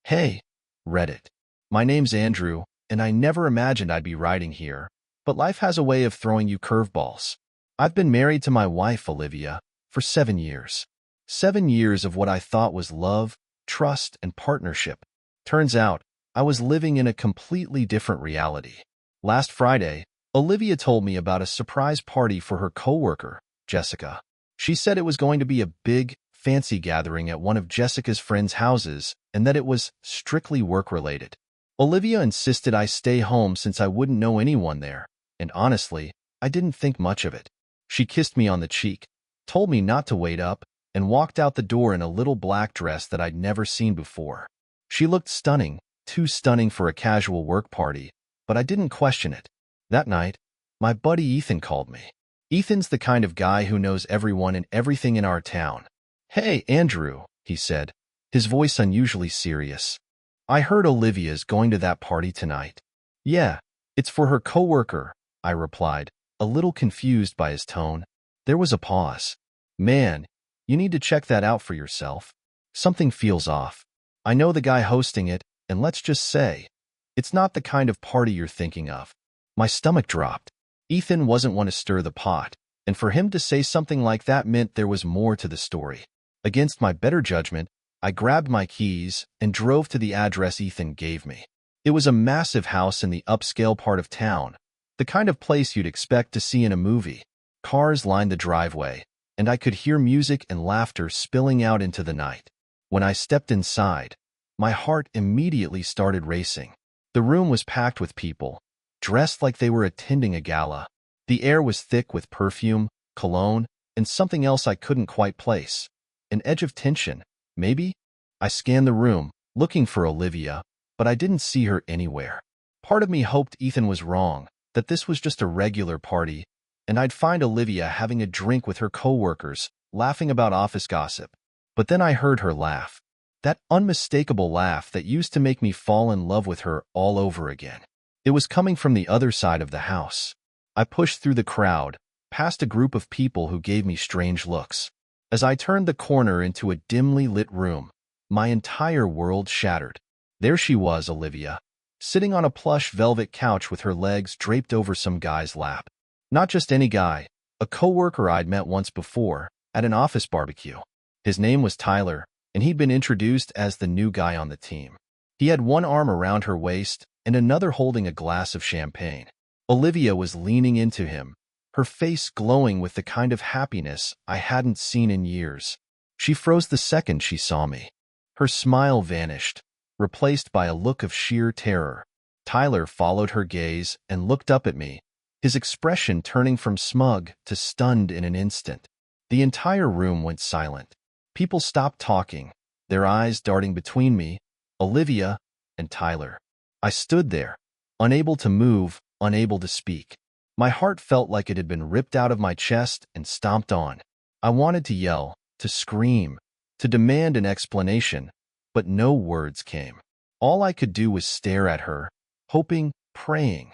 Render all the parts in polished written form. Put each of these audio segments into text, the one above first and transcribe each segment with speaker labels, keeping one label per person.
Speaker 1: Hey, Reddit. My name's Andrew, and I never imagined I'd be writing here, but life has a way of throwing you curveballs. I've been married to my wife, Olivia, for 7 years. 7 years of what I thought was love, trust, and partnership. Turns out, I was living in a completely different reality. Last Friday, Olivia told me about a surprise party for her coworker, Jessica. She said it was going to be a big, fancy gathering at one of Jessica's friends' houses and that it was strictly work-related. Olivia insisted I stay home since I wouldn't know anyone there, and honestly, I didn't think much of it. She kissed me on the cheek, told me not to wait up, and walked out the door in a little black dress that I'd never seen before. She looked stunning, too stunning for a casual work party, but I didn't question it. That night, my buddy Ethan called me. Ethan's the kind of guy who knows everyone and everything in our town. "Hey, Andrew," he said, his voice unusually serious. "I heard Olivia's going to that party tonight." "Yeah, it's for her coworker," I replied, a little confused by his tone. There was a pause. "Man, you need to check that out for yourself. Something feels off. I know the guy hosting it, and let's just say, it's not the kind of party you're thinking of." My stomach dropped. Ethan wasn't one to stir the pot, and for him to say something like that meant there was more to the story. Against my better judgment, I grabbed my keys and drove to the address Ethan gave me. It was a massive house in the upscale part of town, the kind of place you'd expect to see in a movie. Cars lined the driveway, and I could hear music and laughter spilling out into the night. When I stepped inside, my heart immediately started racing. The room was packed with people, dressed like they were attending a gala. The air was thick with perfume, cologne, and something else I couldn't quite place. An edge of tension, maybe? I scanned the room, looking for Olivia, but I didn't see her anywhere. Part of me hoped Ethan was wrong, that this was just a regular party, and I'd find Olivia having a drink with her coworkers, laughing about office gossip. But then I heard her laugh. That unmistakable laugh that used to make me fall in love with her all over again. It was coming from the other side of the house. I pushed through the crowd, past a group of people who gave me strange looks. As I turned the corner into a dimly lit room, my entire world shattered. There she was, Olivia, sitting on a plush velvet couch with her legs draped over some guy's lap. Not just any guy, a coworker I'd met once before, at an office barbecue. His name was Tyler, and he'd been introduced as the new guy on the team. He had one arm around her waist and another holding a glass of champagne. Olivia was leaning into him, her face glowing with the kind of happiness I hadn't seen in years. She froze the second she saw me. Her smile vanished, replaced by a look of sheer terror. Tyler followed her gaze and looked up at me, his expression turning from smug to stunned in an instant. The entire room went silent. People stopped talking, their eyes darting between me, Olivia, and Tyler. I stood there, unable to move, unable to speak. My heart felt like it had been ripped out of my chest and stomped on. I wanted to yell, to scream, to demand an explanation, but no words came. All I could do was stare at her, hoping, praying,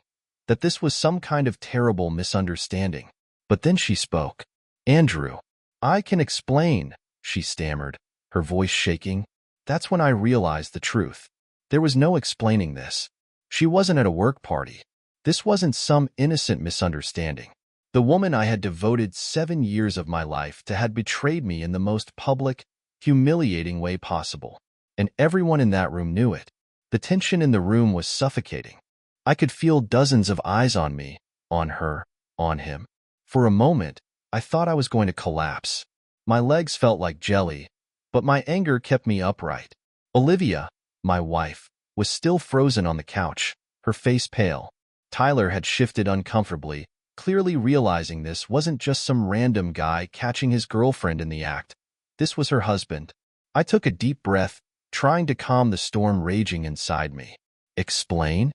Speaker 1: that this was some kind of terrible misunderstanding. But then she spoke. "Andrew, I can explain," she stammered, her voice shaking. That's when I realized the truth. There was no explaining this. She wasn't at a work party. This wasn't some innocent misunderstanding. The woman I had devoted 7 years of my life to had betrayed me in the most public, humiliating way possible. And everyone in that room knew it. The tension in the room was suffocating. I could feel dozens of eyes on me, on her, on him. For a moment, I thought I was going to collapse. My legs felt like jelly, but my anger kept me upright. Olivia, my wife, was still frozen on the couch, her face pale. Tyler had shifted uncomfortably, clearly realizing this wasn't just some random guy catching his girlfriend in the act. This was her husband. I took a deep breath, trying to calm the storm raging inside me. "Explain?"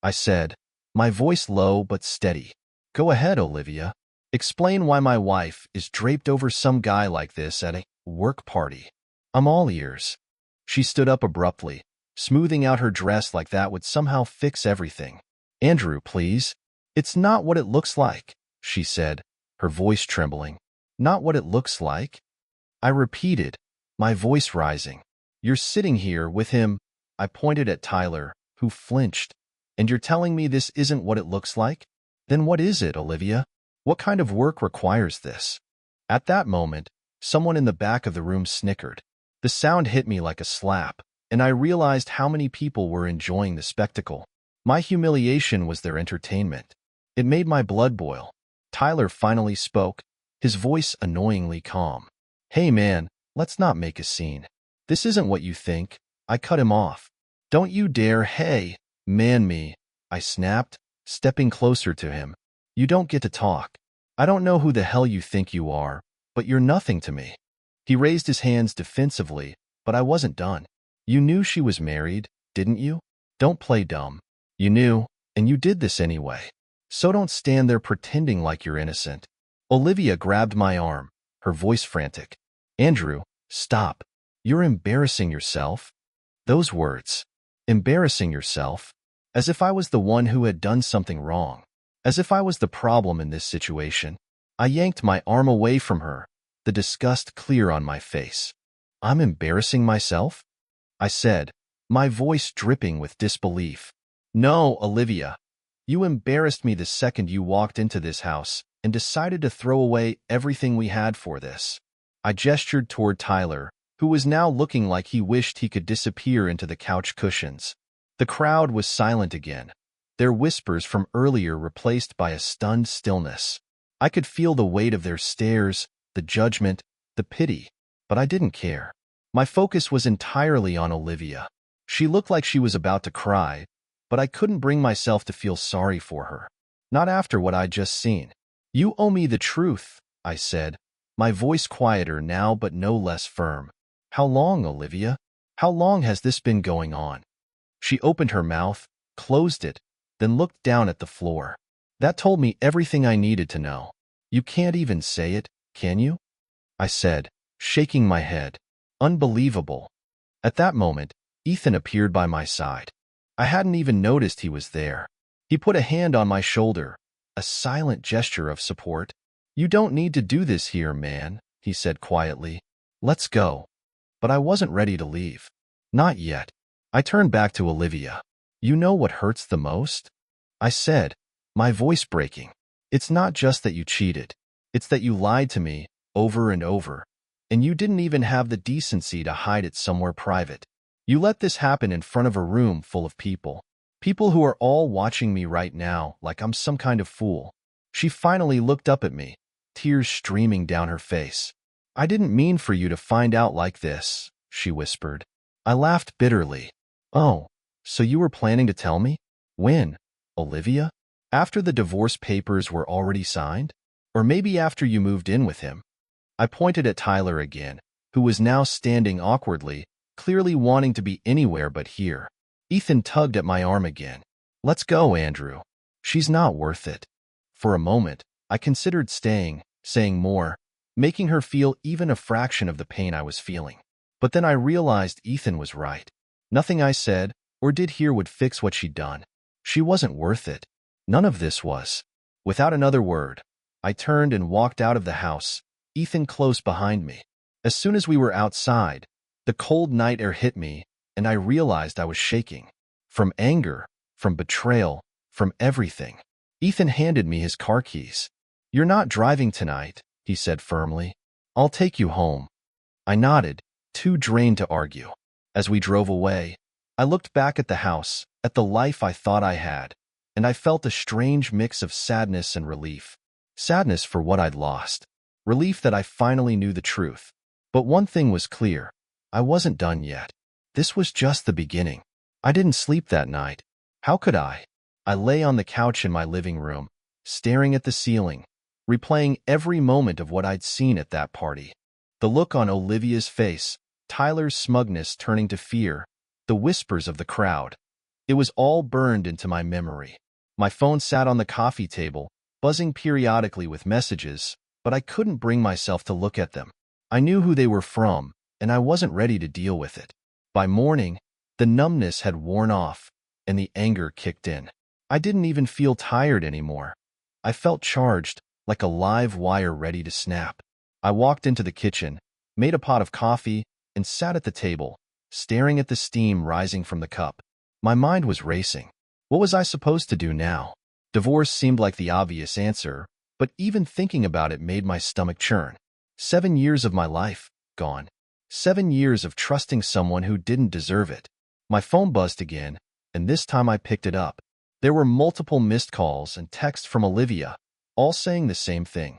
Speaker 1: I said, my voice low but steady. "Go ahead, Olivia. Explain why my wife is draped over some guy like this at a work party. I'm all ears." She stood up abruptly, smoothing out her dress like that would somehow fix everything. "Andrew, please. It's not what it looks like," she said, her voice trembling. "Not what it looks like?" I repeated, my voice rising. "You're sitting here with him, I pointed at Tyler, who flinched. And you're telling me this isn't what it looks like? Then what is it, Olivia? What kind of work requires this? At that moment, someone in the back of the room snickered. The sound hit me like a slap, and I realized how many people were enjoying the spectacle. My humiliation was their entertainment. It made my blood boil. Tyler finally spoke, his voice annoyingly calm. Hey man, let's not make a scene. This isn't what you think. I cut him off. Don't you dare, hey, man me, I snapped, stepping closer to him. You don't get to talk. I don't know who the hell you think you are, but you're nothing to me. He raised his hands defensively, but I wasn't done. You knew she was married, didn't you? Don't play dumb. You knew, and you did this anyway. So don't stand there pretending like you're innocent. Olivia grabbed my arm, her voice frantic. Andrew, stop. You're embarrassing yourself. Those words. Embarrassing yourself. As if I was the one who had done something wrong. As if I was the problem in this situation. I yanked my arm away from her, the disgust clear on my face. I'm embarrassing myself? I said, my voice dripping with disbelief. No, Olivia. You embarrassed me the second you walked into this house and decided to throw away everything we had for this. I gestured toward Tyler, who was now looking like he wished he could disappear into the couch cushions. The crowd was silent again, their whispers from earlier replaced by a stunned stillness. I could feel the weight of their stares, the judgment, the pity, but I didn't care. My focus was entirely on Olivia. She looked like she was about to cry, but I couldn't bring myself to feel sorry for her. Not after what I'd just seen. You owe me the truth, I said, my voice quieter now but no less firm. How long, Olivia? How long has this been going on? She opened her mouth, closed it, then looked down at the floor. That told me everything I needed to know. You can't even say it, can you? I said, shaking my head. Unbelievable. At that moment, Ethan appeared by my side. I hadn't even noticed he was there. He put a hand on my shoulder, a silent gesture of support. You don't need to do this here, man, he said quietly. Let's go. But I wasn't ready to leave. Not yet. I turned back to Olivia. You know what hurts the most? I said, my voice breaking. It's not just that you cheated. It's that you lied to me over and over, and you didn't even have the decency to hide it somewhere private. You let this happen in front of a room full of people. People who are all watching me right now like I'm some kind of fool. She finally looked up at me, tears streaming down her face. I didn't mean for you to find out like this, she whispered. I laughed bitterly. Oh, so you were planning to tell me? When, Olivia? After the divorce papers were already signed? Or maybe after you moved in with him? I pointed at Tyler again, who was now standing awkwardly, clearly wanting to be anywhere but here. Ethan tugged at my arm again. Let's go, Andrew. She's not worth it. For a moment, I considered staying, saying more, making her feel even a fraction of the pain I was feeling. But then I realized Ethan was right. Nothing I said or did here would fix what she'd done. She wasn't worth it. None of this was. Without another word, I turned and walked out of the house, Ethan close behind me. As soon as we were outside, the cold night air hit me, and I realized I was shaking. From anger, from betrayal, from everything. Ethan handed me his car keys. You're not driving tonight, he said firmly. I'll take you home. I nodded, too drained to argue. As we drove away, I looked back at the house, at the life I thought I had, and I felt a strange mix of sadness and relief. Sadness for what I'd lost. Relief that I finally knew the truth. But one thing was clear. I wasn't done yet. This was just the beginning. I didn't sleep that night. How could I? I lay on the couch in my living room, staring at the ceiling, replaying every moment of what I'd seen at that party. The look on Olivia's face, Tyler's smugness turning to fear, the whispers of the crowd. It was all burned into my memory. My phone sat on the coffee table, buzzing periodically with messages, but I couldn't bring myself to look at them. I knew who they were from, and I wasn't ready to deal with it. By morning, the numbness had worn off, and the anger kicked in. I didn't even feel tired anymore. I felt charged, like a live wire ready to snap. I walked into the kitchen, made a pot of coffee, and sat at the table, staring at the steam rising from the cup. My mind was racing. What was I supposed to do now? Divorce seemed like the obvious answer, but even thinking about it made my stomach churn. 7 years of my life, gone. 7 years of trusting someone who didn't deserve it. My phone buzzed again, and this time I picked it up. There were multiple missed calls and texts from Olivia, all saying the same thing.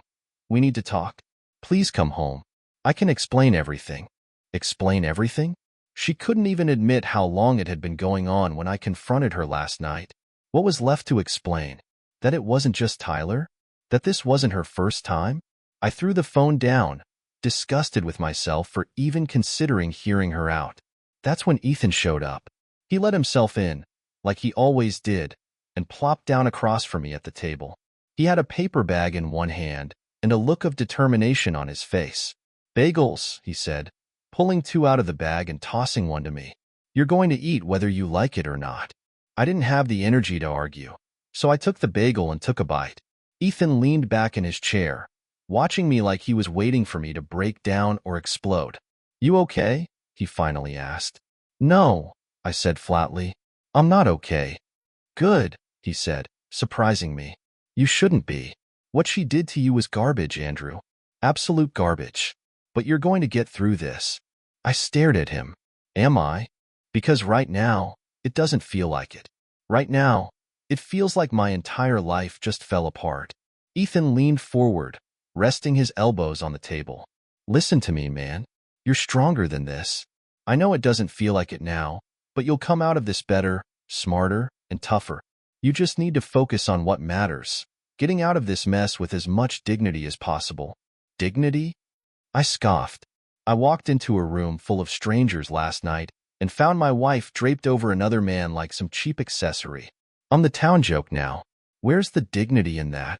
Speaker 1: We need to talk. Please come home. I can explain everything. Explain everything? She couldn't even admit how long it had been going on when I confronted her last night. What was left to explain? That it wasn't just Tyler? That this wasn't her first time? I threw the phone down, disgusted with myself for even considering hearing her out. That's when Ethan showed up. He let himself in, like he always did, and plopped down across from me at the table. He had a paper bag in one hand and a look of determination on his face. Bagels, he said, pulling 2 out of the bag and tossing one to me. You're going to eat whether you like it or not. I didn't have the energy to argue, so I took the bagel and took a bite. Ethan leaned back in his chair, watching me like he was waiting for me to break down or explode. You okay? He finally asked. No, I said flatly. I'm not okay. Good, he said, surprising me. You shouldn't be. What she did to you was garbage, Andrew. Absolute garbage. But you're going to get through this. I stared at him. Am I? Because right now, it doesn't feel like it. Right now, it feels like my entire life just fell apart. Ethan leaned forward, resting his elbows on the table. Listen to me, man. You're stronger than this. I know it doesn't feel like it now, but you'll come out of this better, smarter, and tougher. You just need to focus on what matters, getting out of this mess with as much dignity as possible. Dignity? I scoffed. I walked into a room full of strangers last night and found my wife draped over another man like some cheap accessory. I'm the town joke now. Where's the dignity in that?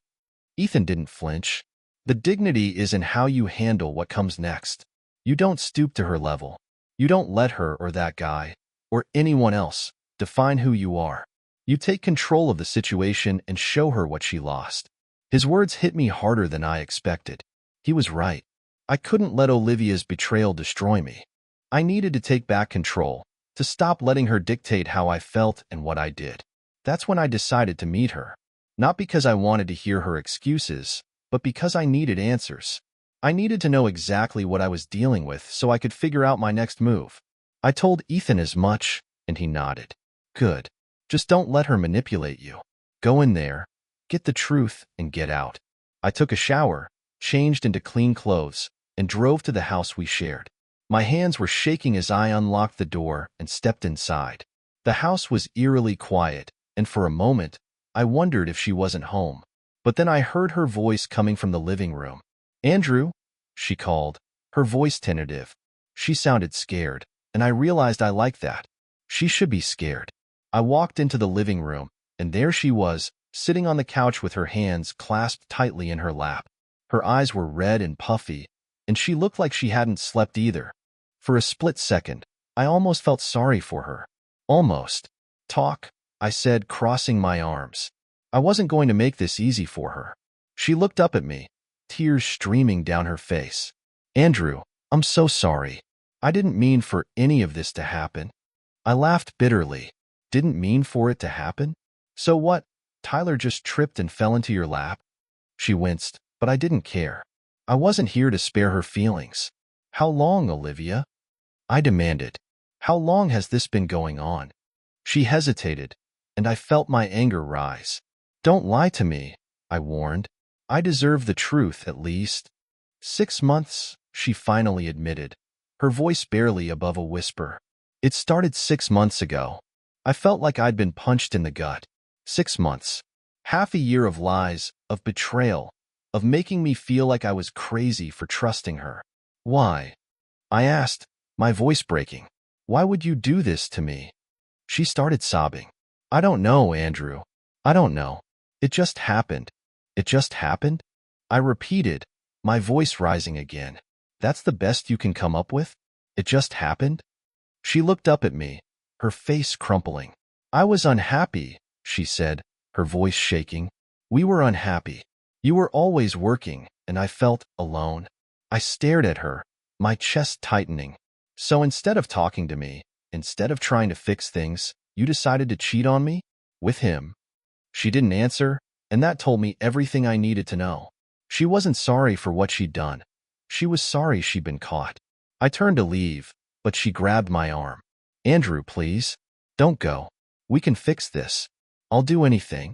Speaker 1: Ethan didn't flinch. The dignity is in how you handle what comes next. You don't stoop to her level. You don't let her or that guy, or anyone else, define who you are. You take control of the situation and show her what she lost. His words hit me harder than I expected. He was right. I couldn't let Olivia's betrayal destroy me. I needed to take back control, to stop letting her dictate how I felt and what I did. That's when I decided to meet her. Not because I wanted to hear her excuses, but because I needed answers. I needed to know exactly what I was dealing with so I could figure out my next move. I told Ethan as much, and he nodded. Good. Just don't let her manipulate you. Go in there, get the truth, and get out. I took a shower, changed into clean clothes, and drove to the house we shared. My hands were shaking as I unlocked the door and stepped inside. The house was eerily quiet, and for a moment, I wondered if she wasn't home. But then I heard her voice coming from the living room. Andrew, she called, her voice tentative. She sounded scared, and I realized I liked that. She should be scared. I walked into the living room, and there she was, sitting on the couch with her hands clasped tightly in her lap. Her eyes were red and puffy, and she looked like she hadn't slept either. For a split second, I almost felt sorry for her. Almost. Talk, I said, crossing my arms. I wasn't going to make this easy for her. She looked up at me, tears streaming down her face. Andrew, I'm so sorry. I didn't mean for any of this to happen. I laughed bitterly. Didn't mean for it to happen? So what? Tyler just tripped and fell into your lap? She winced, but I didn't care. I wasn't here to spare her feelings. How long, Olivia? I demanded. How long has this been going on? She hesitated, and I felt my anger rise. Don't lie to me, I warned. I deserve the truth, at least. 6 months, she finally admitted, her voice barely above a whisper. It started 6 months ago. I felt like I'd been punched in the gut. 6 months. Half a year of lies, of betrayal, of making me feel like I was crazy for trusting her. Why? I asked, my voice breaking. Why would you do this to me? She started sobbing. I don't know, Andrew. I don't know. It just happened. It just happened? I repeated, my voice rising again. That's the best you can come up with? It just happened? She looked up at me, her face crumpling. I was unhappy, she said, her voice shaking. We were unhappy. You were always working, and I felt alone. I stared at her, my chest tightening. So instead of talking to me, instead of trying to fix things, you decided to cheat on me? With him? She didn't answer, and that told me everything I needed to know. She wasn't sorry for what she'd done. She was sorry she'd been caught. I turned to leave, but she grabbed my arm. Andrew, please. Don't go. We can fix this. I'll do anything.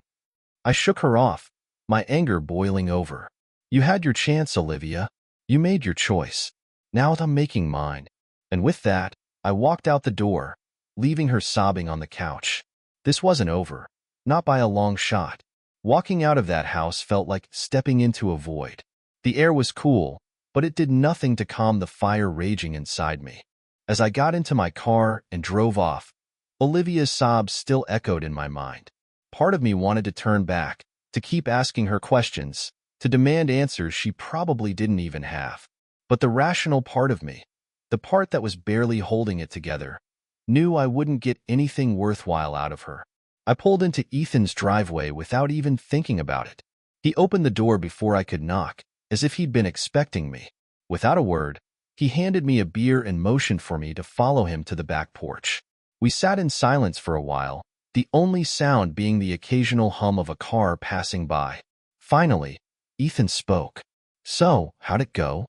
Speaker 1: I shook her off, my anger boiling over. You had your chance, Olivia. You made your choice. Now I'm making mine. And with that, I walked out the door, leaving her sobbing on the couch. This wasn't over. Not by a long shot. Walking out of that house felt like stepping into a void. The air was cool, but it did nothing to calm the fire raging inside me. As I got into my car and drove off, Olivia's sobs still echoed in my mind. Part of me wanted to turn back, to keep asking her questions, to demand answers she probably didn't even have. But the rational part of me, the part that was barely holding it together, knew I wouldn't get anything worthwhile out of her. I pulled into Ethan's driveway without even thinking about it. He opened the door before I could knock, as if he'd been expecting me. Without a word, he handed me a beer and motioned for me to follow him to the back porch. We sat in silence for a while, the only sound being the occasional hum of a car passing by. Finally, Ethan spoke. So, how'd it go?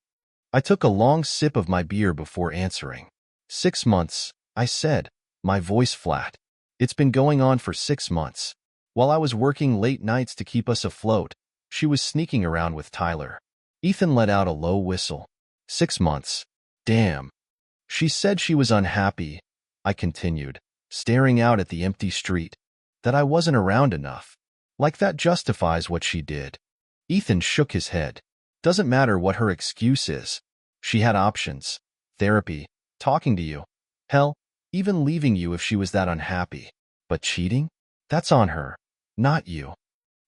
Speaker 1: I took a long sip of my beer before answering. 6 months, I said, my voice flat. It's been going on for 6 months. While I was working late nights to keep us afloat, she was sneaking around with Tyler. Ethan let out a low whistle. 6 months. Damn. She said she was unhappy, I continued, staring out at the empty street, that I wasn't around enough. Like that justifies what she did. Ethan shook his head. Doesn't matter what her excuse is. She had options. Therapy, talking to you. Hell, even leaving you if she was that unhappy. But cheating? That's on her, not you.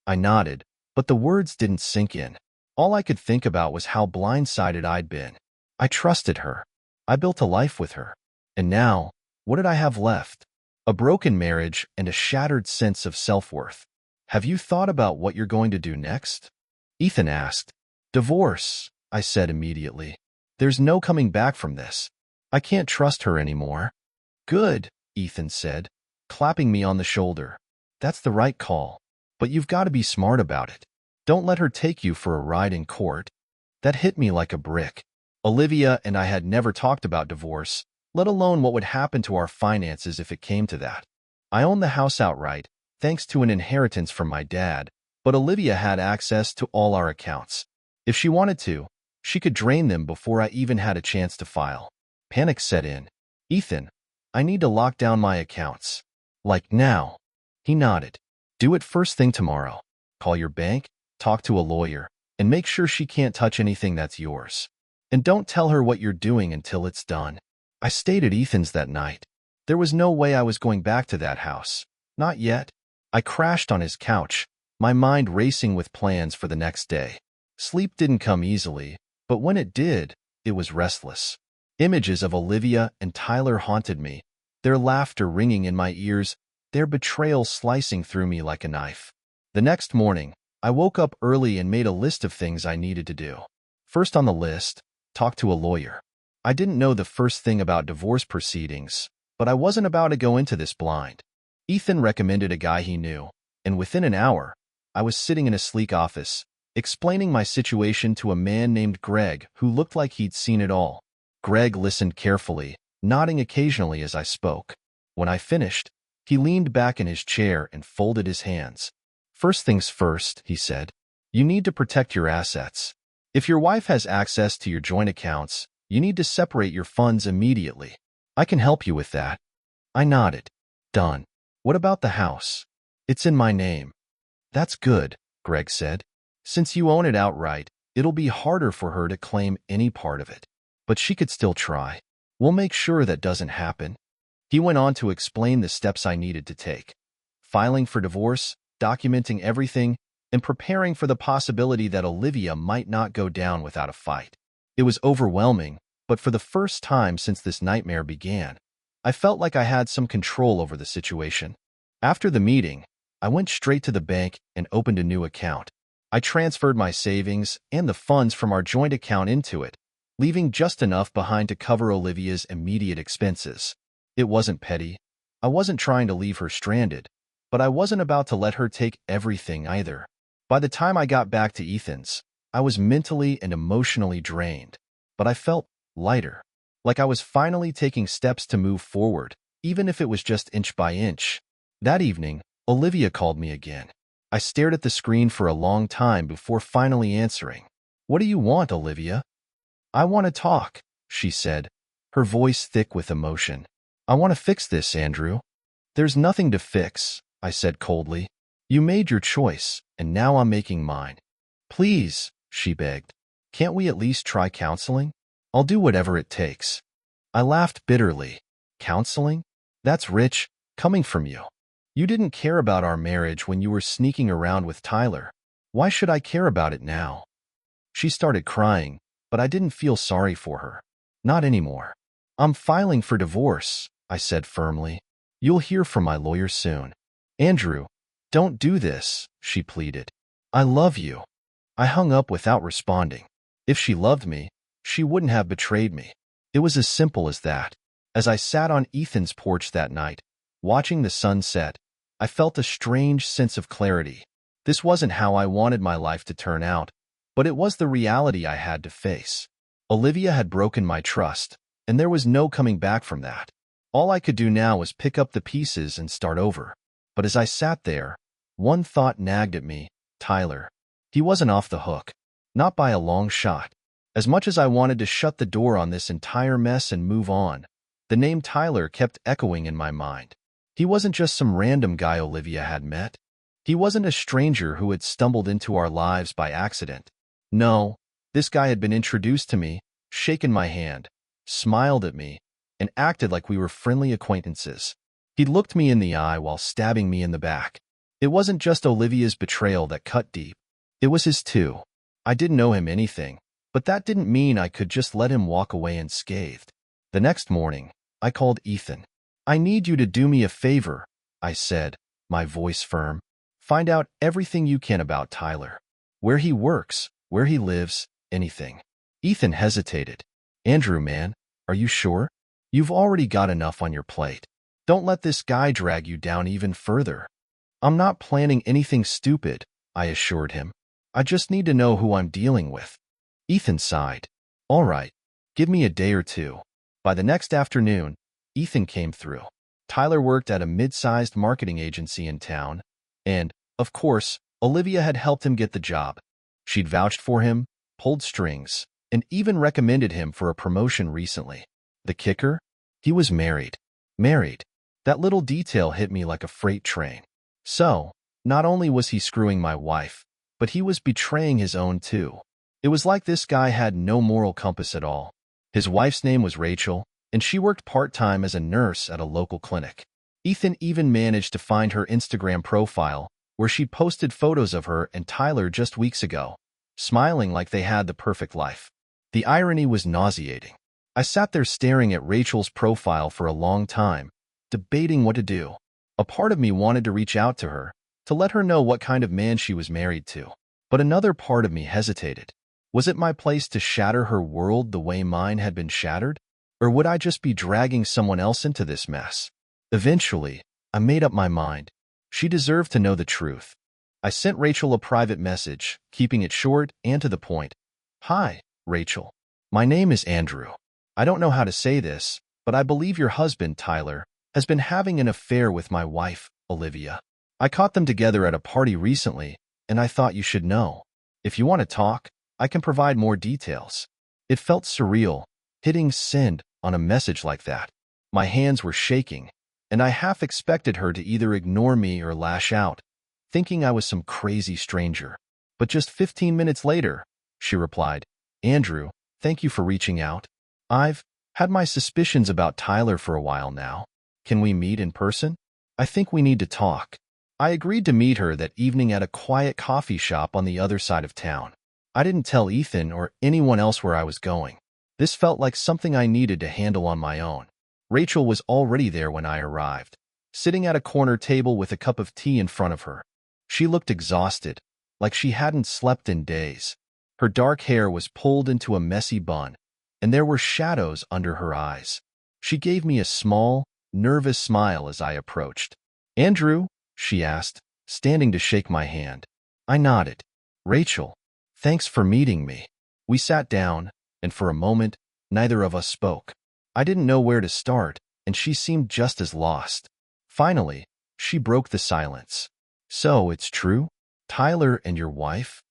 Speaker 1: I nodded, but the words didn't sink in. All I could think about was how blindsided I'd been. I trusted her. I built a life with her. And now, what did I have left? A broken marriage and a shattered sense of self-worth. Have you thought about what you're going to do next? Ethan asked. Divorce, I said immediately. There's no coming back from this. I can't trust her anymore. Good, Ethan said, clapping me on the shoulder. That's the right call. But you've got to be smart about it. Don't let her take you for a ride in court. That hit me like a brick. Olivia and I had never talked about divorce, let alone what would happen to our finances if it came to that. I owned the house outright, thanks to an inheritance from my dad, but Olivia had access to all our accounts. If she wanted to, she could drain them before I even had a chance to file. Panic set in. Ethan, I need to lock down my accounts. Like now. He nodded. Do it first thing tomorrow. Call your bank, talk to a lawyer, and make sure she can't touch anything that's yours. And don't tell her what you're doing until it's done. I stayed at Ethan's that night. There was no way I was going back to that house. Not yet. I crashed on his couch, my mind racing with plans for the next day. Sleep didn't come easily, but when it did, it was restless. Images of Olivia and Tyler haunted me, their laughter ringing in my ears, their betrayal slicing through me like a knife. The next morning, I woke up early and made a list of things I needed to do. First on the list, talk to a lawyer. I didn't know the first thing about divorce proceedings, but I wasn't about to go into this blind. Ethan recommended a guy he knew, and within an hour, I was sitting in a sleek office, explaining my situation to a man named Greg who looked like he'd seen it all. Greg listened carefully, nodding occasionally as I spoke. When I finished, he leaned back in his chair and folded his hands. First things first, he said. You need to protect your assets. If your wife has access to your joint accounts, you need to separate your funds immediately. I can help you with that. I nodded. Done. What about the house? It's in my name. That's good, Greg said. Since you own it outright, it'll be harder for her to claim any part of it. But she could still try. We'll make sure that doesn't happen. He went on to explain the steps I needed to take. Filing for divorce, documenting everything, and preparing for the possibility that Olivia might not go down without a fight. It was overwhelming, but for the first time since this nightmare began, I felt like I had some control over the situation. After the meeting, I went straight to the bank and opened a new account. I transferred my savings and the funds from our joint account into it, leaving just enough behind to cover Olivia's immediate expenses. It wasn't petty. I wasn't trying to leave her stranded, but I wasn't about to let her take everything either. By the time I got back to Ethan's, I was mentally and emotionally drained, but I felt lighter, like I was finally taking steps to move forward, even if it was just inch by inch. That evening, Olivia called me again. I stared at the screen for a long time before finally answering. "What do you want, Olivia?" "I want to talk," she said, her voice thick with emotion. "I want to fix this, Andrew." "There's nothing to fix," I said coldly. "You made your choice, and now I'm making mine." "Please," she begged. "Can't we at least try counseling? I'll do whatever it takes." I laughed bitterly. "Counseling? That's rich, coming from you. You didn't care about our marriage when you were sneaking around with Tyler. Why should I care about it now?" She started crying, but I didn't feel sorry for her. Not anymore. "I'm filing for divorce," I said firmly. "You'll hear from my lawyer soon." "Andrew, don't do this," she pleaded. "I love you." I hung up without responding. If she loved me, she wouldn't have betrayed me. It was as simple as that. As I sat on Ethan's porch that night, watching the sun set, I felt a strange sense of clarity. This wasn't how I wanted my life to turn out, but it was the reality I had to face. Olivia had broken my trust, and there was no coming back from that. All I could do now was pick up the pieces and start over. But as I sat there, one thought nagged at me: Tyler. He wasn't off the hook. Not by a long shot. As much as I wanted to shut the door on this entire mess and move on, the name Tyler kept echoing in my mind. He wasn't just some random guy Olivia had met. He wasn't a stranger who had stumbled into our lives by accident. No, this guy had been introduced to me, shaken my hand, smiled at me, and acted like we were friendly acquaintances. He looked me in the eye while stabbing me in the back. It wasn't just Olivia's betrayal that cut deep. It was his too. I didn't know him anything, but that didn't mean I could just let him walk away unscathed. The next morning, I called Ethan. "I need you to do me a favor," I said, my voice firm. "Find out everything you can about Tyler. Where he works, where he lives, anything." Ethan hesitated. "Andrew, man, are you sure? You've already got enough on your plate. Don't let this guy drag you down even further." "I'm not planning anything stupid," I assured him. "I just need to know who I'm dealing with." Ethan sighed. "All right, give me a day or two." By the next afternoon, Ethan came through. Tyler worked at a mid-sized marketing agency in town, and, of course, Olivia had helped him get the job. She'd vouched for him, pulled strings, and even recommended him for a promotion recently. The kicker? He was married. Married. That little detail hit me like a freight train. So, not only was he screwing my wife, but he was betraying his own too. It was like this guy had no moral compass at all. His wife's name was Rachel, and she worked part-time as a nurse at a local clinic. Ethan even managed to find her Instagram profile, where she posted photos of her and Tyler just weeks ago, smiling like they had the perfect life. The irony was nauseating. I sat there staring at Rachel's profile for a long time, debating what to do. A part of me wanted to reach out to her, to let her know what kind of man she was married to. But another part of me hesitated. Was it my place to shatter her world the way mine had been shattered? Or would I just be dragging someone else into this mess? Eventually, I made up my mind. She deserved to know the truth. I sent Rachel a private message, keeping it short and to the point. "Hi, Rachel. My name is Andrew. I don't know how to say this, but I believe your husband, Tyler, has been having an affair with my wife, Olivia. I caught them together at a party recently, and I thought you should know. If you want to talk, I can provide more details." It felt surreal, hitting send on a message like that. My hands were shaking, and I half expected her to either ignore me or lash out, thinking I was some crazy stranger. But just 15 minutes later, she replied, "Andrew, thank you for reaching out. I've had my suspicions about Tyler for a while now. Can we meet in person? I think we need to talk." I agreed to meet her that evening at a quiet coffee shop on the other side of town. I didn't tell Ethan or anyone else where I was going. This felt like something I needed to handle on my own. Rachel was already there when I arrived, sitting at a corner table with a cup of tea in front of her. She looked exhausted, like she hadn't slept in days. Her dark hair was pulled into a messy bun, and there were shadows under her eyes. She gave me a small, nervous smile as I approached. "Andrew?" she asked, standing to shake my hand. I nodded. "Rachel, thanks for meeting me." We sat down, and for a moment, neither of us spoke. I didn't know where to start, and she seemed just as lost. Finally, she broke the silence. "So, it's true? Tyler and your wife?"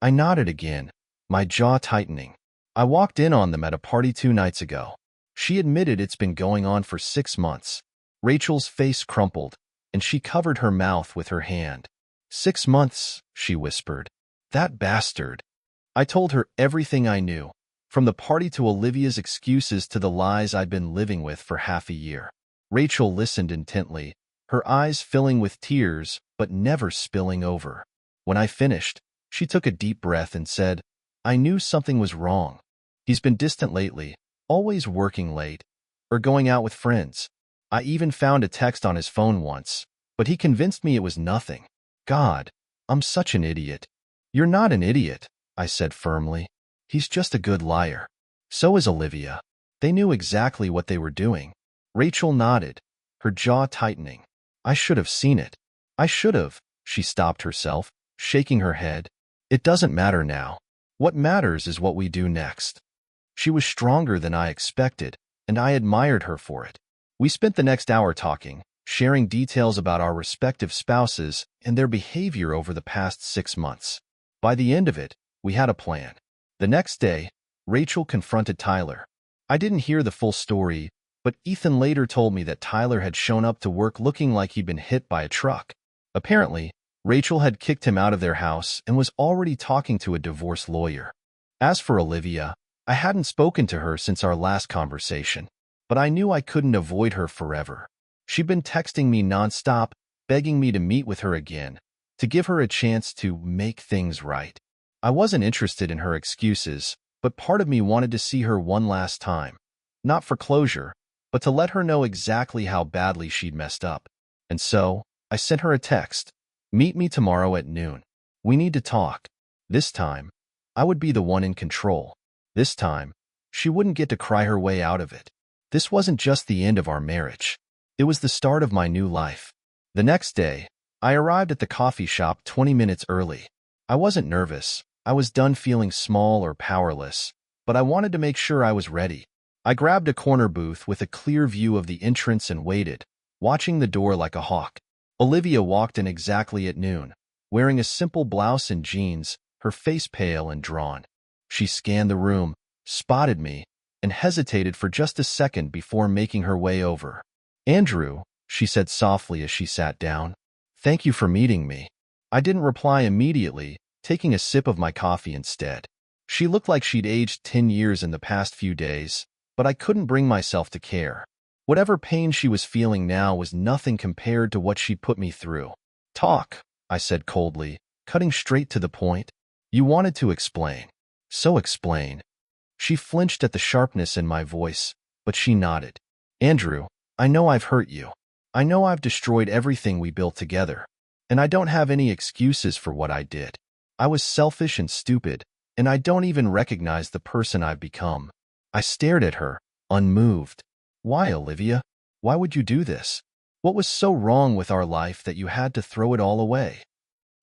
Speaker 1: I nodded again, my jaw tightening. "I walked in on them at a party 2 nights ago." She admitted it's been going on for 6 months. Rachel's face crumpled, and she covered her mouth with her hand. "6 months," she whispered. "That bastard." I told her everything I knew, from the party to Olivia's excuses to the lies I'd been living with for half a year. Rachel listened intently, her eyes filling with tears but never spilling over. When I finished, she took a deep breath and said, "I knew something was wrong. He's been distant lately, always working late, or going out with friends. I even found a text on his phone once, but he convinced me it was nothing. God, I'm such an idiot." "You're not an idiot," I said firmly. "He's just a good liar." So is Olivia. They knew exactly what they were doing. Rachel nodded, her jaw tightening. "I should have seen it. I should have." She stopped herself, shaking her head. "It doesn't matter now. What matters is what we do next." She was stronger than I expected, and I admired her for it. We spent the next hour talking, sharing details about our respective spouses and their behavior over the past 6 months. By the end of it, we had a plan. The next day, Rachel confronted Tyler. I didn't hear the full story, but Ethan later told me that Tyler had shown up to work looking like he'd been hit by a truck. Apparently, Rachel had kicked him out of their house and was already talking to a divorce lawyer. As for Olivia, I hadn't spoken to her since our last conversation, but I knew I couldn't avoid her forever. She'd been texting me nonstop, begging me to meet with her again, to give her a chance to make things right. I wasn't interested in her excuses, but part of me wanted to see her one last time. Not for closure, but to let her know exactly how badly she'd messed up. And so, I sent her a text. "Meet me tomorrow at noon. We need to talk." This time, I would be the one in control. This time, she wouldn't get to cry her way out of it. This wasn't just the end of our marriage. It was the start of my new life. The next day, I arrived at the coffee shop 20 minutes early. I wasn't nervous. I was done feeling small or powerless, but I wanted to make sure I was ready. I grabbed a corner booth with a clear view of the entrance and waited, watching the door like a hawk. Olivia walked in exactly at noon, wearing a simple blouse and jeans, her face pale and drawn. She scanned the room, spotted me, and hesitated for just a second before making her way over. "Andrew," she said softly as she sat down. "Thank you for meeting me." I didn't reply immediately, taking a sip of my coffee instead. She looked like she'd aged 10 years in the past few days, but I couldn't bring myself to care. Whatever pain she was feeling now was nothing compared to what she'd put me through. "Talk," I said coldly, cutting straight to the point. "You wanted to explain. So explain." She flinched at the sharpness in my voice, but she nodded. "Andrew, I know I've hurt you. I know I've destroyed everything we built together, and I don't have any excuses for what I did. I was selfish and stupid, and I don't even recognize the person I've become." I stared at her, unmoved. "Why, Olivia? Why would you do this? What was so wrong with our life that you had to throw it all away?"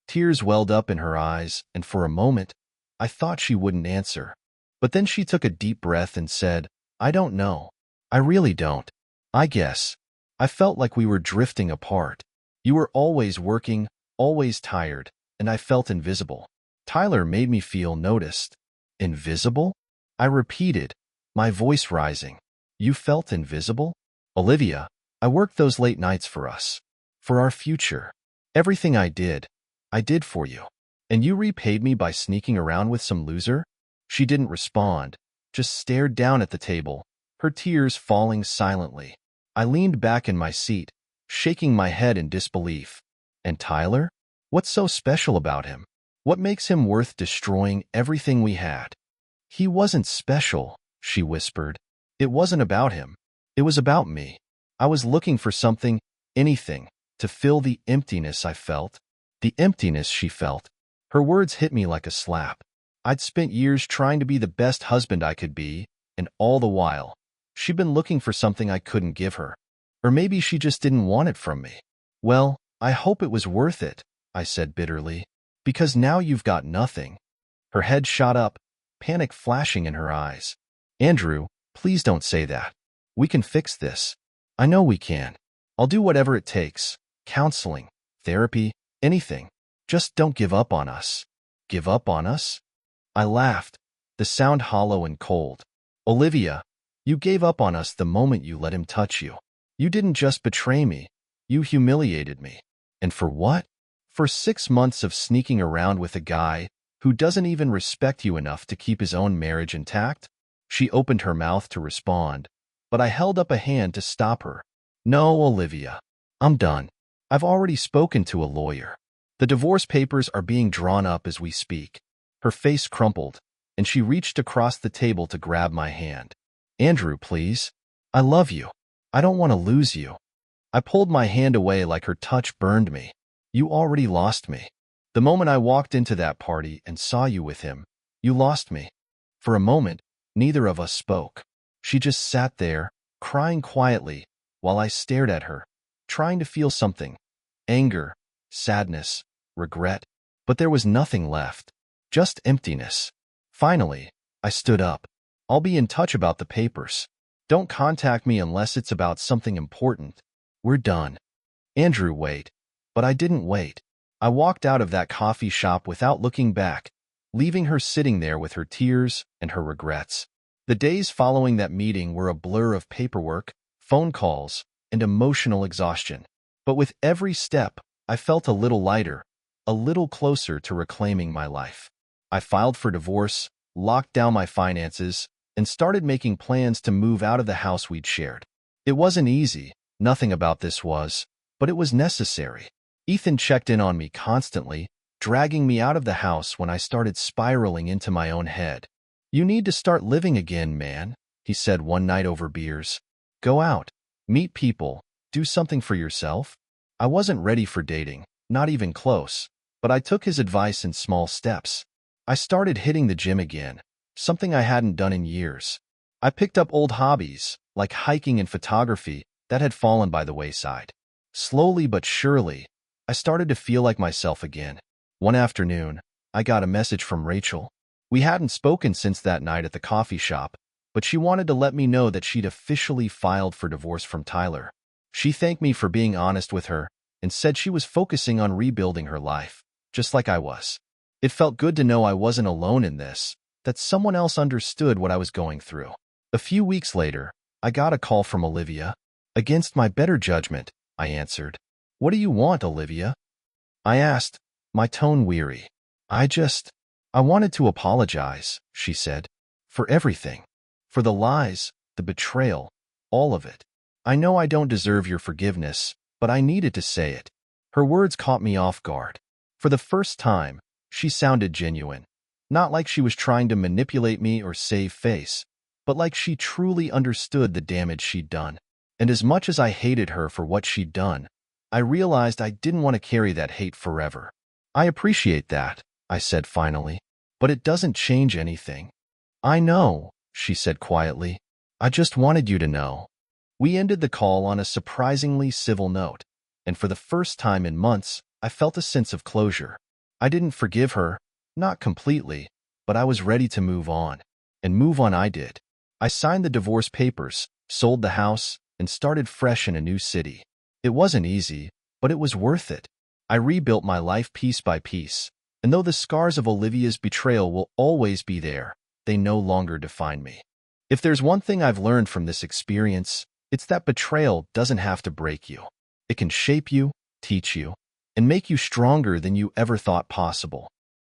Speaker 1: Tears welled up in her eyes, and for a moment, I thought she wouldn't answer. But then she took a deep breath and said, "I don't know. I really don't. I guess. I felt like we were drifting apart. You were always working, always tired, and I felt invisible. Tyler made me feel noticed." "Invisible?" I repeated, my voice rising. "You felt invisible?" "Olivia, I worked those late nights for us. For our future. Everything I did for you. And you repaid me by sneaking around with some loser?" She didn't respond, just stared down at the table, her tears falling silently. I leaned back in my seat, shaking my head in disbelief. "And Tyler? What's so special about him? What makes him worth destroying everything we had?" "He wasn't special," she whispered. "It wasn't about him. It was about me. I was looking for something, anything, to fill the emptiness I felt." The emptiness she felt. Her words hit me like a slap. I'd spent years trying to be the best husband I could be, And all the while, she'd been looking for something I couldn't give her. Or maybe she just didn't want it from me. Well, I hope it was worth it, I said bitterly. Because now you've got nothing. Her head shot up, panic flashing in her eyes. Andrew, please don't say that. We can fix this. I know we can. I'll do whatever it takes. Counseling, therapy, anything. Just don't give up on us. Give up on us? I laughed, the sound hollow and cold. Olivia, you gave up on us the moment you let him touch you. You didn't just betray me. You humiliated me. And for what? For 6 months of sneaking around with a guy who doesn't even respect you enough to keep his own marriage intact? She opened her mouth to respond, but I held up a hand to stop her. No, Olivia. I'm done. I've already spoken to a lawyer. The divorce papers are being drawn up as we speak. Her face crumpled, and she reached across the table to grab my hand. Andrew, please. I love you. I don't want to lose you. I pulled my hand away like her touch burned me. You already lost me. The moment I walked into that party and saw you with him, you lost me. For a moment, neither of us spoke. She just sat there, crying quietly, while I stared at her, trying to feel something. Anger, sadness, regret. But there was nothing left. Just emptiness. Finally, I stood up. I'll be in touch about the papers. Don't contact me unless it's about something important. We're done. Andrew, wait. But I didn't wait. I walked out of that coffee shop without looking back, leaving her sitting there with her tears and her regrets. The days following that meeting were a blur of paperwork, phone calls, and emotional exhaustion. But with every step, I felt a little lighter, a little closer to reclaiming my life. I filed for divorce, locked down my finances, and started making plans to move out of the house we'd shared. It wasn't easy, nothing about this was, but it was necessary. Ethan checked in on me constantly, dragging me out of the house when I started spiraling into my own head. You need to start living again, man, he said one night over beers. Go out, meet people, do something for yourself. I wasn't ready for dating, not even close, but I took his advice in small steps. I started hitting the gym again, something I hadn't done in years. I picked up old hobbies, like hiking and photography, that had fallen by the wayside. Slowly but surely, I started to feel like myself again. One afternoon, I got a message from Rachel. We hadn't spoken since that night at the coffee shop, but she wanted to let me know that she'd officially filed for divorce from Tyler. She thanked me for being honest with her and said she was focusing on rebuilding her life, just like I was. It felt good to know I wasn't alone in this, that someone else understood what I was going through. A few weeks later, I got a call from Olivia. Against my better judgment, I answered. What do you want, Olivia? I asked, my tone weary. I wanted to apologize, she said. For everything. For the lies, the betrayal, all of it. I know I don't deserve your forgiveness, but I needed to say it. Her words caught me off guard. For the first time, she sounded genuine. Not like she was trying to manipulate me or save face, but like she truly understood the damage she'd done. And as much as I hated her for what she'd done, I realized I didn't want to carry that hate forever. I appreciate that, I said finally, but it doesn't change anything. I know, she said quietly. I just wanted you to know. We ended the call on a surprisingly civil note, and for the first time in months, I felt a sense of closure. I didn't forgive her, not completely, but I was ready to move on. And move on I did. I signed the divorce papers, sold the house, and started fresh in a new city. It wasn't easy, but it was worth it. I rebuilt my life piece by piece, and though the scars of Olivia's betrayal will always be there, they no longer define me. If there's one thing I've learned from this experience, it's that betrayal doesn't have to break you. It can shape you, teach you, and make you stronger than you ever thought possible.